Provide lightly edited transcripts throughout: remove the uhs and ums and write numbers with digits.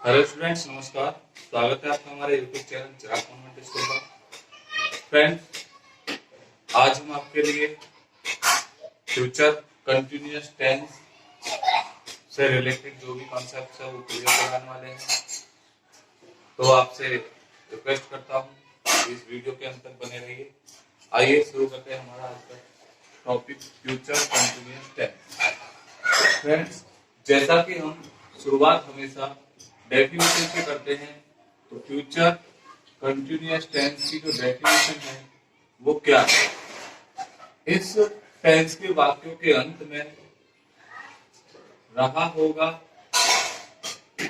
Hello students, नमस्कार। स्वागत है आपका हमारे यूट्यूब चैनल चिराग कॉन्वेंट स्कूल का। फ्रेंड्स, आज हम आपके लिए फ्यूचर कंटिन्यूअस टेंस से रिलेटेड जो भी कॉन्सेप्ट्स है वो क्लियर कराने वाले हैं। तो आपसे रिक्वेस्ट करता हूँ इस वीडियो के अंत तक बने रहिए। आइए शुरू करते हैं हमारा आज का topic, future continuous tense. Friends, जैसा कि हम शुरुआत हमेशा डेफिनेशन से करते हैं, तो फ्यूचर कंटिन्यूअस टेंस की जो डेफिनेशन है वो क्या है। इस टेंस के वाक्यों के अंत में रहा होगा,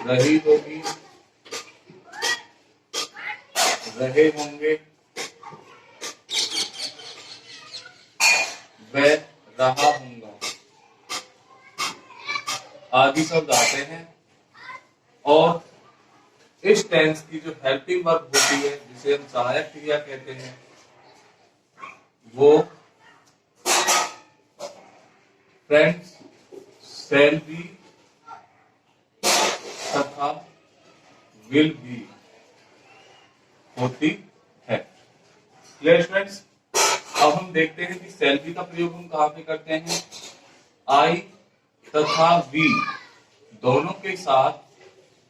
रही होगी, रहे होंगे, वह रहा होगा आदि शब्द आते हैं। और इस टेंस की जो हेल्पिंग वर्ब होती है, जिसे हम सहायक क्रिया कहते हैं, वो फ्रेंड्स शैल बी तथा विल बी होती है। Clear friends? अब हम देखते हैं कि शैल बी का प्रयोग हम कहां पे करते हैं। आई तथा वी दोनों के साथ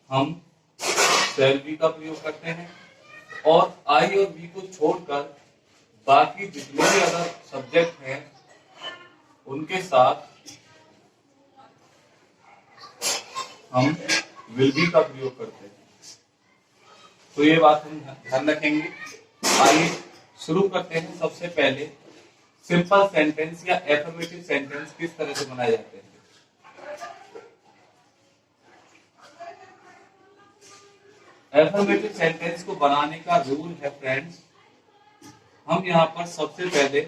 हम शैल बी का प्रयोग करते हैं, और आई और वी को छोड़कर बाकी जितने भी अदर सब्जेक्ट हैं उनके साथ हम विल बी का प्रयोग करते हैं। तो ये बात हम ध्यान रखेंगे। आइए शुरू करते हैं। सबसे पहले सिंपल सेंटेंस या एफर्मेटिव सेंटेंस किस तरह से बनाए जाते हैं। एफर्मेटिव सेंटेंस को बनाने का रूल है फ्रेंड्स, हम यहाँ पर सबसे पहले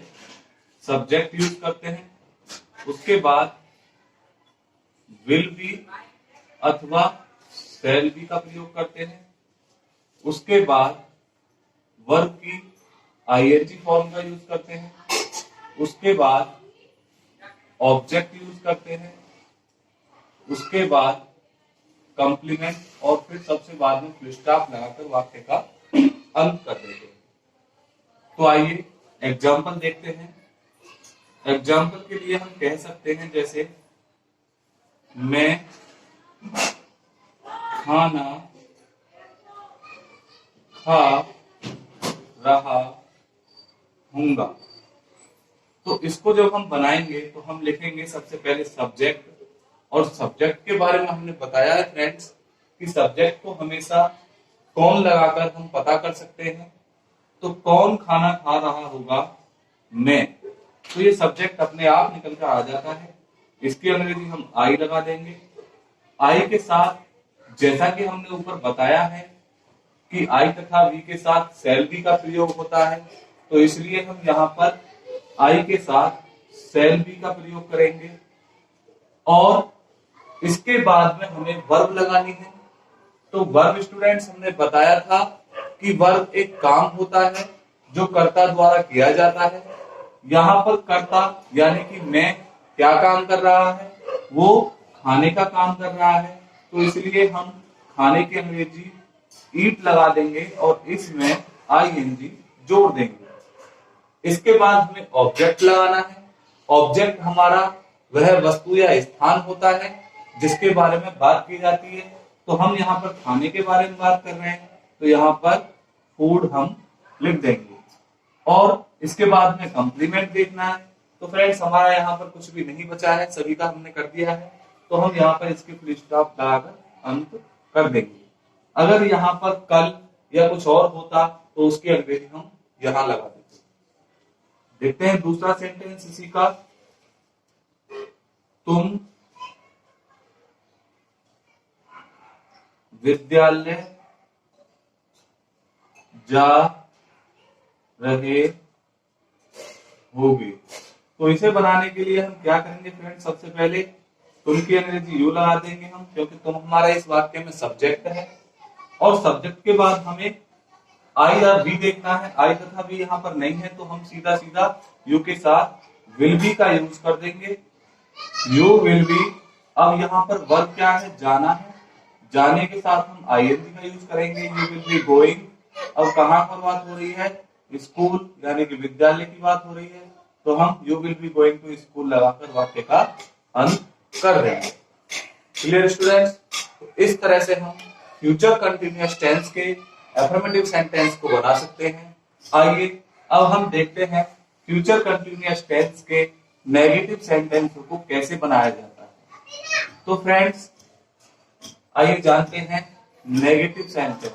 सब्जेक्ट यूज करते हैं, उसके बाद विल बी अथवा शैल बी का प्रयोग करते हैं, उसके बाद वर्ब की आईएनजी फॉर्म का यूज करते हैं, उसके बाद ऑब्जेक्ट यूज करते हैं, उसके बाद कंप्लीमेंट, और फिर सबसे बाद में फुल स्टॉप लगाकर वाक्य का अंत कर देते हैं। तो आइए एग्जाम्पल देखते हैं। एग्जाम्पल के लिए हम कह सकते हैं, जैसे मैं खाना खा रहा हूंगा। तो इसको जब हम बनाएंगे तो हम लिखेंगे सबसे पहले सब्जेक्ट, और सब्जेक्ट के बारे में हमने बताया है फ्रेंड्स कि सब्जेक्ट को हमेशा कौन लगाकर हम पता कर सकते हैं। तो कौन खाना खा रहा होगा, मैं। तो ये सब्जेक्ट अपने आप निकल कर आ जाता है। इसकी अंग्रेजी हम आई लगा देंगे। आई के साथ जैसा कि हमने ऊपर बताया है कि आई तथा वी के साथ शैल बी का प्रयोग होता है, तो इसलिए हम यहाँ पर आई के साथ शैल बी का प्रयोग करेंगे। और इसके बाद में हमें वर्ब लगानी है। तो वर्ब स्टूडेंट्स हमने बताया था कि वर्ब एक काम होता है जो कर्ता द्वारा किया जाता है। यहाँ पर कर्ता यानी कि मैं क्या काम कर रहा है, वो खाने का काम कर रहा है, तो इसलिए हम खाने की अंग्रेजी ईट लगा देंगे और इसमें आईएनजी जोड़ देंगे। इसके बाद हमें ऑब्जेक्ट लगाना है। ऑब्जेक्ट हमारा वह वस्तु या स्थान होता है जिसके बारे में बात की जाती है। तो हम यहाँ पर खाने के बारे में बात कर रहे हैं, तो यहाँ पर फूड हम लिख देंगे। और इसके बाद में कंप्लीमेंट देखना है। तो फ्रेंड्स, हमारा यहाँ पर कुछ भी नहीं बचा है, सभी का हमने कर दिया है, तो हम यहाँ पर इसके फुल स्टॉप लगाकर अंत कर देंगे। अगर यहाँ पर कल या कुछ और होता तो उसकी अंग्रेजी हम यहाँ लगा देते। देखते हैं दूसरा सेंटेंस इसी का। तुम विद्यालय जा रहे होगे। तो इसे बनाने के लिए हम क्या करेंगे फ्रेंड्स, सबसे पहले तुम की अंग्रेजी यू लगा देंगे हम, क्योंकि तुम हमारा इस वाक्य में सब्जेक्ट है। और सब्जेक्ट के बाद हमें आई या वी देखना है। आई तथा वी यहाँ पर नहीं है, तो हम सीधा सीधा यू के साथ विल बी का यूज कर देंगे। You will B. अब यहाँ पर वर्ब क्या है, जाना है। जाने के साथ हम आईएनजी का यूज करेंगे, यू विल बी गोइंग। अब कहाँ पर बात हो रही है, स्कूल यानी कि विद्यालय की बात हो रही है, तो हम you will be going to school लगाकर वाक्य का अंत कर देंगे। Clear students? तो इस तरह से हम फ्यूचर कंटिन्यूअस टेंस के अफर्मेटिव सेंटेंस को बना सकते हैं। आइए अब हम देखते हैं फ्यूचर कंटिन्यूअस टेंस के नेगेटिव सेंटेंस को कैसे बनाया जाता है। तो फ्रेंड्स आइए जानते हैं negative sentence.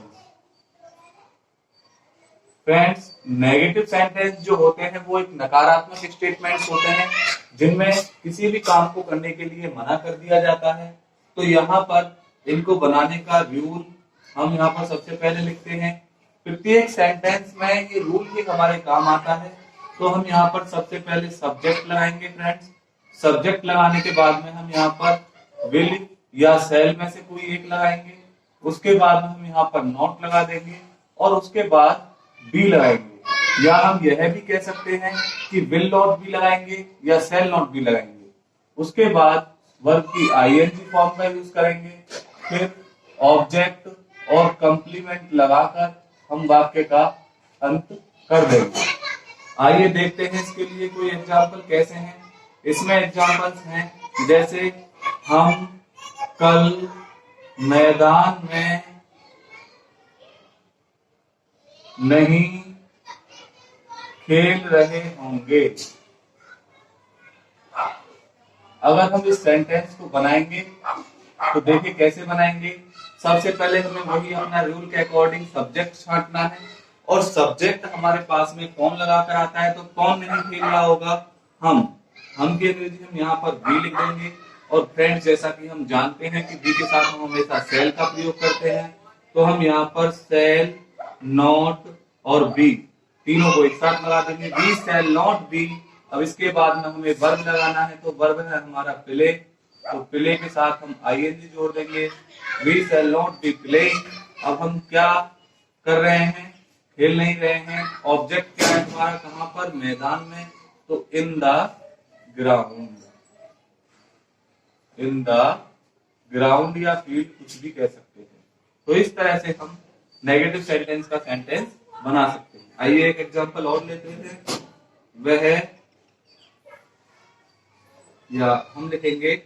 Friends negative sentence जो होते हैं वो एक नकारात्मक स्टेटमेंट्स होते हैं जिनमें किसी भी काम को करने के लिए मना कर दिया जाता है। तो यहाँ पर इनको बनाने का रूल हम यहाँ पर सबसे पहले लिखते हैं। प्रत्येक सेंटेंस में ये रूल भी हमारे काम आता है। तो हम यहाँ पर सबसे पहले सब्जेक्ट लगाएंगे फ्रेंड्स। सब्जेक्ट लगाने के बाद में हम यहाँ पर विल या सेल में से कोई एक लगाएंगे। उसके बाद हम यहाँ पर नॉट लगा देंगे और उसके बाद बी लगाएंगे, या हम यह भी कह सकते हैं कि विल नॉट भी लगाएंगे या सेल नॉट भी लगाएंगे। उसके बाद वर्ब की आईएनजी फॉर्म का यूज करेंगे, फिर ऑब्जेक्ट और कंप्लीमेंट लगाकर हम वाक्य का अंत कर देंगे। आइए देखते हैं इसके लिए कोई एग्जाम्पल कैसे हैं। इसमें एग्जाम्पल्स हैं जैसे हम कल मैदान में नहीं खेल रहे होंगे। अगर हम इस सेंटेंस को बनाएंगे तो देखिए कैसे बनाएंगे। सबसे पहले हमें वही अपना रूल के अकॉर्डिंग सब्जेक्ट छांटना है और सब्जेक्ट हमारे पास में कौन लगाकर आता है, तो कौन नहीं खेल रहा होगा, हम की अंग्रेजी हम यहाँ पर बी लिख देंगे। और फ्रेंड्स जैसा कि हम जानते हैं कि बी के साथ हम हमेशा सेल का प्रयोग करते हैं, तो हम यहाँ पर सेल नॉट और बी तीनों को एक साथ लगा देंगे, बी सेल नॉट बी। अब इसके बाद में हमें वर्ब लगाना है, तो वर्ब है हमारा प्ले, तो प्ले के साथ हम आईएनजी जोड़ देंगे, we shall not be playing. अब हम क्या कर रहे हैं, खेल नहीं रहे हैं। ऑब्जेक्ट क्या है हमारा, कहां पर, मैदान में, तो in the ground, in the ground या फील्ड कुछ भी कह सकते हैं। तो इस तरह से हम नेगेटिव सेंटेंस का सेंटेंस बना सकते हैं। आइए एक एग्जांपल और लेते हैं, वह या हम लिखेंगे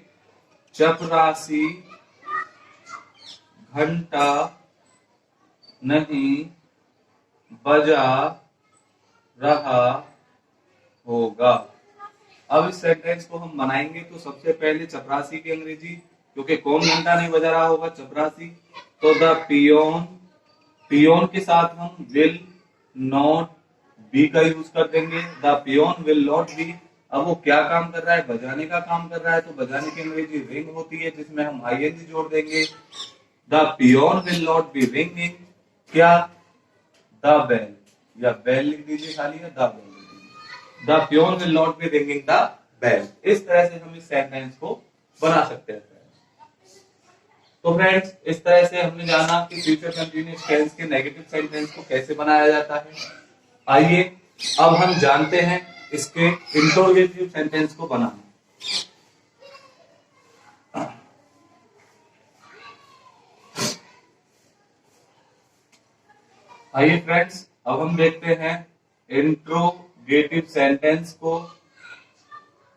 चपरासी घंटा नहीं बजा रहा होगा। अब इस सेंटेंस को हम बनाएंगे तो सबसे पहले चपरासी की अंग्रेजी, क्योंकि कौन घंटा नहीं बजा रहा होगा, चपरासी, तो द पियोन, पियोन के साथ हम विल नॉट बी का यूज कर देंगे, the peon will not be. अब वो क्या काम कर रहा है, बजाने का काम कर रहा है, तो बजाने की अंग्रेजी रिंग होती है, जिसमें हम आईएनजी जोड़ देंगे, the peon will not be ringing. क्या, द बेल, या बेल लिख दीजिए खाली, है द बेल लिख दीजिए, the peon will not be ringing the bell. इस तरह से हम इस सेंटेंस को बना सकते हैं। तो फ्रेंड्स इस तरह से हमने जाना कि फ्यूचर कंटिन्यूअस टेंस के नेगेटिव सेंटेंस को कैसे बनाया जाता है। आइए अब हम जानते हैं इसके इंटरोगेटिव सेंटेंस को बनाना। आइए फ्रेंड्स अब हम देखते हैं इंट्रोगेटिव सेंटेंस को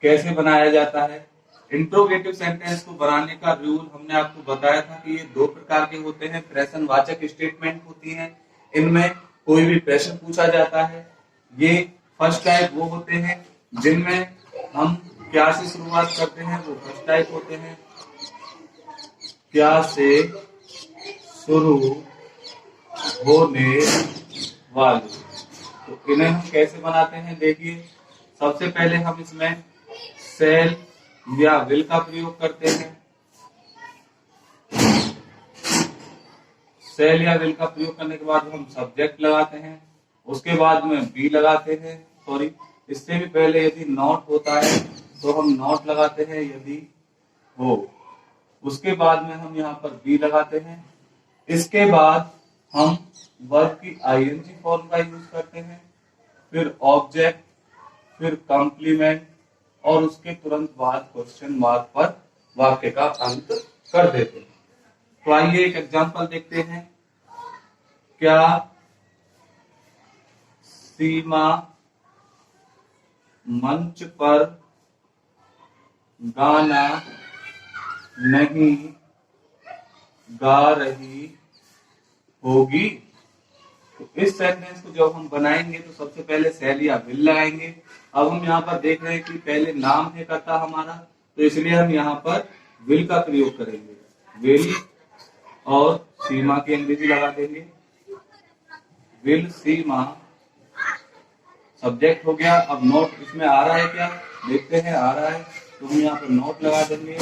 कैसे बनाया जाता है। इंट्रोगेटिव सेंटेंस को बनाने का रूल हमने आपको बताया था कि ये दो प्रकार के होते हैं। प्रश्नवाचक स्टेटमेंट होती हैं, इनमें कोई भी प्रश्न पूछा जाता है। ये फर्स्ट टाइप वो होते हैं जिनमें हम क्या से शुरुआत करते हैं, वो फर्स्ट टाइप होते हैं, क्या से शुरू होने वाले। तो इन्हें हम कैसे बनाते हैं, देखिए सबसे पहले हम इसमें सेल या विल का प्रयोग करते हैं। सेल या विल का प्रयोग करने के बाद हम सब्जेक्ट लगाते हैं, उसके बाद में बी लगाते हैं, सॉरी इससे भी पहले यदि नॉट होता है तो हम नॉट लगाते हैं यदि हो, उसके बाद में हम यहाँ पर बी लगाते हैं। इसके बाद हम वर्ब की आईएनजी फॉर्म का यूज करते हैं, फिर ऑब्जेक्ट, फिर कॉम्प्लीमेंट और उसके तुरंत बाद क्वेश्चन मार्क पर वाक्य का अंत कर देते हैं। तो आइए एक एग्जांपल देखते हैं। क्या सीमा मंच पर गाना नहीं गा रही होगी? तो इस सेंटेंस को जब हम बनाएंगे तो सबसे पहले सेल या विल लगाएंगे। अब हम यहाँ पर देख रहे हैं कि पहले नाम है कर्ता हमारा, तो इसलिए हम यहाँ पर विल का प्रयोग करेंगे। विल और सीमा की अंग्रेजी लगा देंगे। विल सीमा सब्जेक्ट हो गया। अब नोट इसमें आ रहा है क्या, देखते हैं आ रहा है, तो हम यहाँ पर नोट लगा देंगे।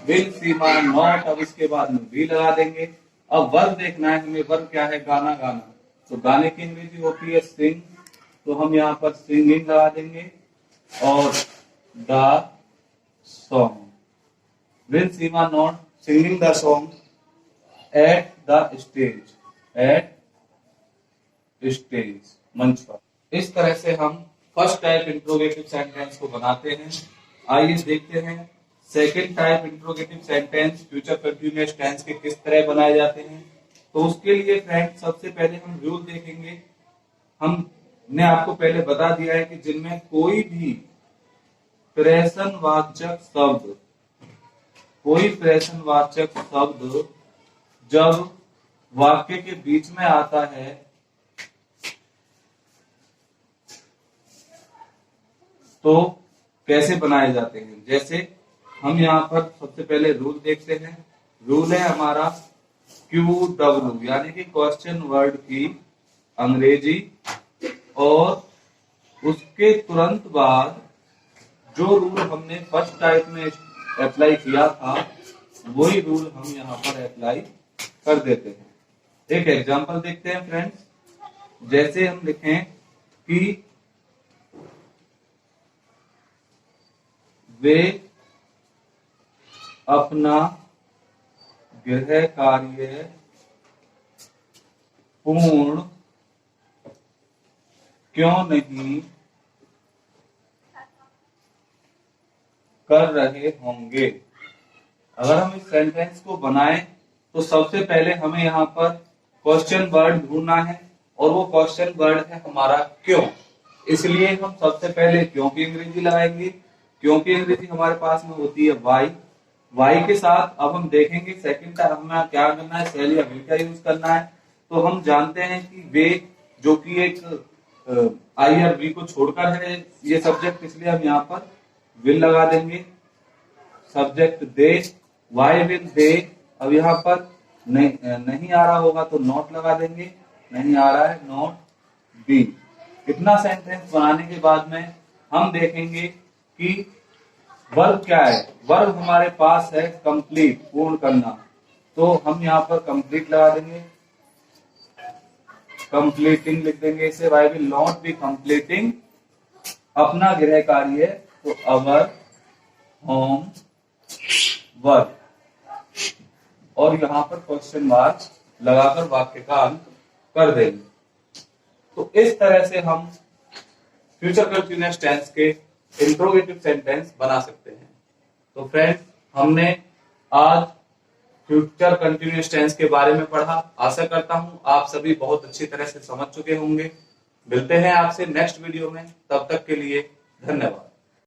विल सीमा नोट, अब इसके बाद में भी लगा देंगे। अब वर्ब देखना है हमें, वर्ब क्या है, गाना गाना, तो गाने की अंग्रेजी होती है सिंग, तो हम यहाँ पर सिंगिंग लगा देंगे। और the song, will Seema not singing the song at the stage, at stage, मंच पर। इस तरह से हम फर्स्ट टाइप इंट्रोगेटिव सेंटेंस को बनाते हैं। आइए देखते हैं second type interrogative sentence future continuous tense के किस तरह बनाए जाते हैं। तो उसके लिए फ्रेंड सबसे पहले हम रूल देखेंगे। हमने आपको पहले बता दिया है कि जिनमें कोई भी प्रश्नवाचक शब्द, कोई प्रश्नवाचक शब्द जब वाक्य के बीच में आता है तो कैसे बनाए जाते हैं। जैसे हम यहाँ पर सबसे पहले रूल देखते हैं। रूल है हमारा QW, यानी कि क्वेश्चन वर्ड की अंग्रेजी, और उसके तुरंत बाद जो रूल हमने फर्स्ट टाइप में अप्लाई किया था वही रूल हम यहाँ पर अप्लाई कर देते हैं। एक एग्जांपल देखते हैं फ्रेंड्स। जैसे हम लिखें कि वे अपना गृह कार्य पूर्ण क्यों नहीं कर रहे होंगे। अगर हम इस सेंटेंस को बनाएं तो सबसे पहले हमें यहाँ पर क्वेश्चन वर्ड ढूंढना है, और वो क्वेश्चन वर्ड है हमारा क्यों। इसलिए हम सबसे पहले क्यों की अंग्रेजी लगाएंगे। क्यों की अंग्रेजी हमारे पास में होती है वाई। वाई के साथ अब हम देखेंगे सेकंड टाइम हमें क्या करना है, सेल या विल का यूज करना है। तो हम जानते हैं कि वे जो कि एक आई और वी को छोड़कर है ये सब्जेक्ट, इसलिए हम यहाँ पर विल लगा देंगे। Subject they, why will they. अब यहाँ पर नहीं आ रहा होगा तो नॉट लगा देंगे, नहीं आ रहा है नॉट बी। इतना सेंटेंस बनाने के बाद में हम देखेंगे कि वर्ब क्या है। वर्ब हमारे पास है कंप्लीट, पूर्ण करना, तो हम यहाँ पर कंप्लीट लगा देंगे, कंप्लीटिंग लिख देंगे इसे। Why will not be completing अपना गृह कार्य, तो अवर होम वर्क, और यहाँ पर क्वेश्चन मार्क लगाकर वाक्य का अंत कर देंगे। तो इस तरह से हम फ्यूचर कंटीन्यूअस टेंस के इंट्रोगेटिव सेंटेंस बना सकते हैं। तो फ्रेंड्स, हमने आज फ्यूचर कंटीन्यूअस टेंस के बारे में पढ़ा। आशा करता हूं आप सभी बहुत अच्छी तरह से समझ चुके होंगे। मिलते हैं आपसे नेक्स्ट वीडियो में, तब तक के लिए धन्यवाद।